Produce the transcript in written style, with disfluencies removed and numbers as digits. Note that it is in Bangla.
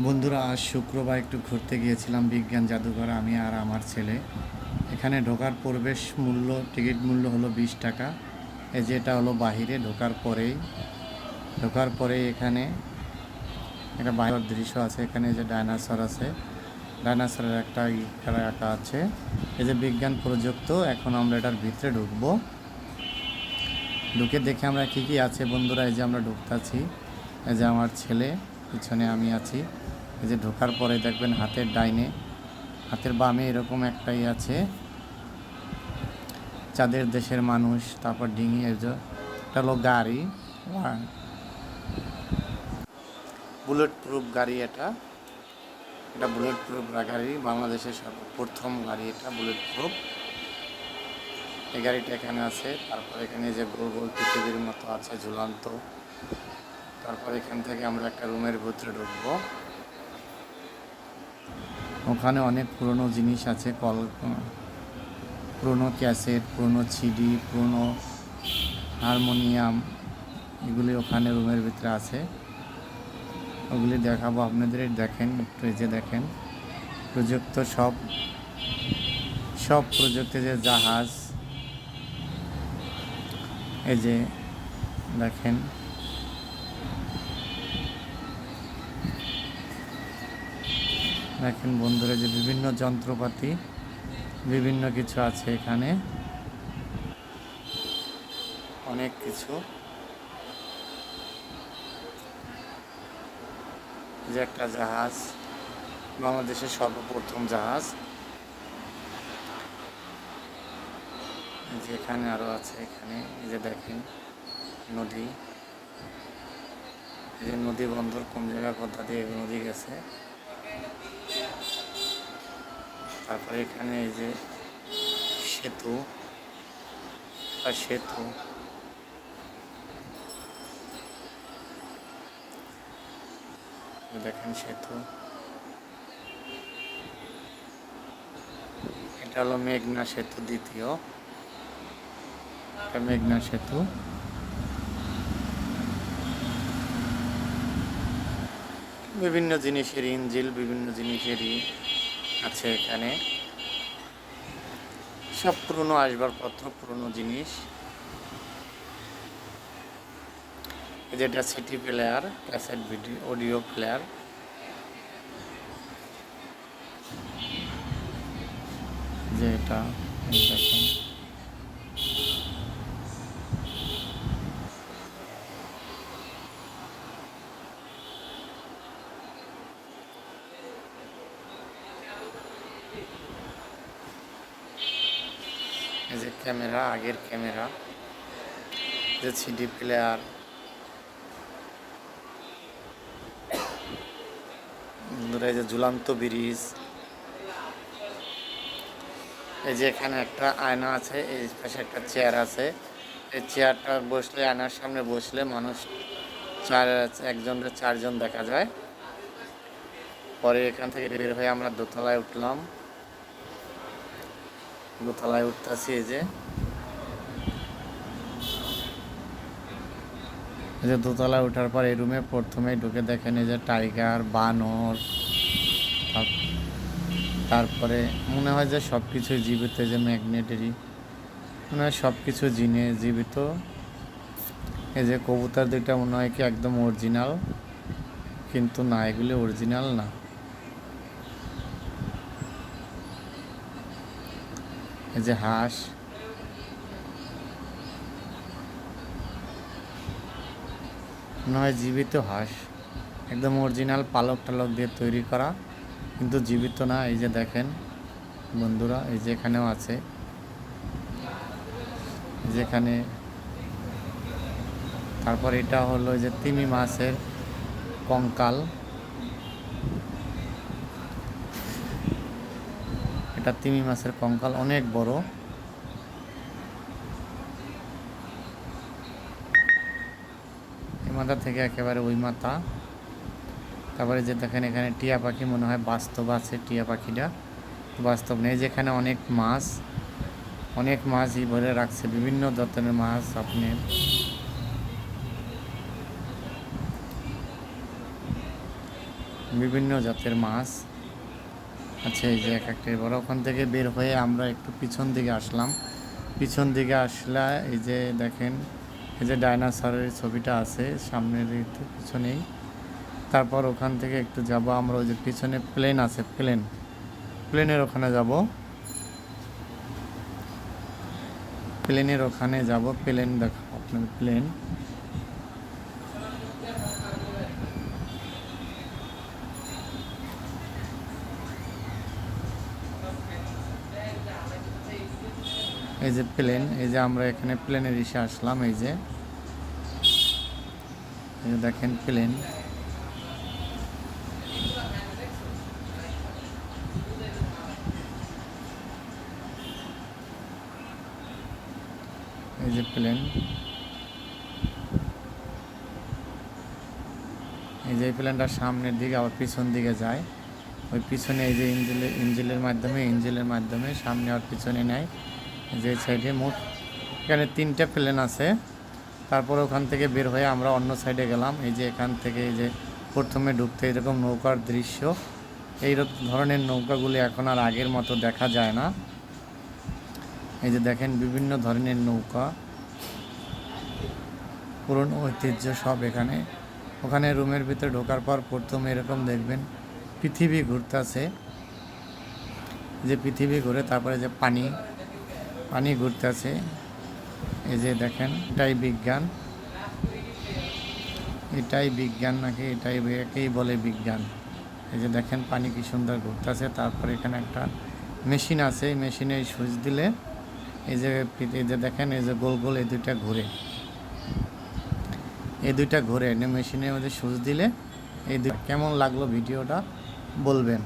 বন্ধুরা, আজ শুক্রবার একটু ঘুরতে গিয়েছিলাম বিজ্ঞান জাদুঘর, আমি আর আমার ছেলে। এখানে ঢোকার প্রবেশ মূল্য, টিকিট মূল্য হলো 20 টাকা। এই যে এটা হলো বাহিরে ঢোকার পরেই এখানে একটা বাইরের দৃশ্য আছে। এখানে যে ডাইনোসর আছে, ডাইনোসরের একটা খেলা আঁকা আছে। এই যে বিজ্ঞান প্রযুক্ত। এখন আমরা এটার ভিতরে ঢুকবো। ঢুকে দেখে আমরা কী কী আছে বন্ধুরা। এই যে আমরা ঢুকতেছি, এই যে আমার ছেলে, পিছনে আমি আছি। এই যে ঢোকার পরে দেখবেন হাতের ডাইনে, হাতের বামে এরকম একটাই আছে, চাঁদের দেশের মানুষ, তারপর ডিঙি। এই যে এটা হলো গাড়ি, বুলেট প্রুফ গাড়ি। এটা বুলেট প্রুফ গাড়ি, বাংলাদেশের সর্বপ্রথম গাড়ি এটা বুলেট প্রুফ। এই গাড়িটা এখানে আছে। তারপর এখানে যে গোল গোল পৃথিবীর মতো আছে ঝুলন্ত। তারপর এখান থেকে আমরা একটা রুমের ভিতরে ঢুকবো। ওখানে অনেক পুরনো জিনিস আছে, পুরনো ক্যাসেট, পুরনো সিডি, পুরনো হারমোনিয়াম, এগুলি ওখানে রুমের ভিতরে আছে। ওগুলি দেখাবো আপনাদের। দেখেন একটু, এই যে দেখেন প্রযুক্ত সব প্রযুক্তি, যে জাহাজ, এই যে দেখেন বন্ধুরা, যে বিভিন্ন যন্ত্রপাতি, বিভিন্ন কিছু আছে এখানে, অনেক কিছু। যে একটা জাহাজ, বাংলাদেশের সর্বপ্রথম জাহাজ। যে এখানে আরও আছে, এখানে এই যে দেখেন নদী, এই যে নদী বন্দর কোন জায়গা কোথা দিয়ে নদী গেছে। তারপরে এখানে এই যে সেতু, দেখেন সেতু। এটা হলো মেঘনা সেতু, দ্বিতীয় মেঘনা সেতু। বিভিন্ন জিনিসের ইঞ্জিল, বিভিন্ন জিনিসেরই আছে এখানে। সব পুরনো আসবাবপত্র, পুরনো জিনিস। যেটা city player, cassette video, audio player. যে এটা দেখেন, এই যে ক্যামেরা, আগের ক্যামেরা, যে সিডি প্লেয়ার, এই যে ঝুলন্ত ব্রিজ। এই যে এখানে একটা আয়না আছে, এই পাশে একটা চেয়ার আছে। এই চেয়ারটা বসলে, আয়নার সামনে বসলে মানুষ একজনের 4জন দেখা যায়। পরে এখান থেকে বের হয়ে আমরা দোতলায় উঠলাম। দোতলায় উঠতেছি। এই যে দোতলায় ওঠার পর এই রুমে প্রথমেই ঢুকে দেখেন এই যে টাইগার, বানর, তারপরে মনে হয় যে সব কিছুই জীবিত। যে ম্যাগনেটারি, মনে হয় সব কিছু জীবিত। এই যে কবুতর দুইটা মনে হয় কি একদম অরিজিনাল, কিন্তু না, এগুলি অরিজিনাল না। এই যে হাঁস, মনে হয় জীবিত হাঁস, একদম অরিজিনাল, পালক টালক দিয়ে তৈরি করা, কিন্তু জীবিত না। এই যে দেখেন বন্ধুরা, এই যে এখানেও আছে, যেখানে। তারপর এটা হলো যে তিমি মাছের কঙ্কাল। এটা তিমি মাছের কঙ্কাল, অনেক বড়। এই মাথা থেকে একেবারে ওই মাথা। তারপরে যে দেখেন এখানে টিয়া পাখি, মনে হয় বাস্তব আছে টিয়া পাখিটা, বাস্তব নেই। যেখানে অনেক মাছই ভরে রাখছে, বিভিন্ন ধরনের মাছ। আপনার বিভিন্ন জাতের মাছ আচ্ছা। এই যে এক একটা বড়, ওখান থেকে বের হয়ে আমরা একটু পিছন দিকে আসলাম। পিছন দিকে আসলে এই যে দেখেন, এই যে ডাইনোসরের ছবিটা আছে সামনের একটু পিছনেই। তারপর ওখান থেকে একটু যাব আমরা, ওই যে পিছনে প্লেন আছে, প্লেনের ওখানে যাব, প্লেনের ওখানে যাব। প্লেন দেখো আপনার, প্লেন। এই যে প্লেন, এই যে আমরা এখানে প্লেনের এসে আসলাম। এই যে দেখেন প্লেন। এই যে প্লেন, এই যে প্লেনটার সামনের দিকে আবার পিছন দিকে যায়। ওই পিছনে এই যে ইঞ্জিনের মাধ্যমে সামনে আর পিছনে নেয়। যে সাইডে মোট এখানে 3টে প্লেন আছে। তারপর ওখান থেকে বের হয়ে আমরা অন্য সাইডে গেলাম। এই যে এখান থেকে এই যে প্রথমে ঢুকতে এরকম নৌকার দৃশ্য। এই ধরনের নৌকাগুলি এখন আর আগের মতো দেখা যায় না। এই যে দেখেন বিভিন্ন ধরনের নৌকা, পুরনো ঐতিহ্য সব এখানে। ওখানে রুমের ভিতরে ঢোকার পর প্রথমে এরকম দেখবেন পৃথিবী ঘুরতেছে, যে পৃথিবী ঘুরে, তারপরে যে পানি ঘুরতেছে। এই যে দেখেন, এটাই বিজ্ঞান নাকি একেই বলে বিজ্ঞান। এই যে দেখেন পানি কি সুন্দর ঘুরতেছে। তারপরে এখানে একটা মেশিন আছে, এই মেশিনে সুইচ দিলে এই যে দেখেন, এই যে গোল গোল এই দুইটা ঘুরে মেশিনের মধ্যে সুইচ দিলে। কেমন লাগলো ভিডিওটা বলবেন।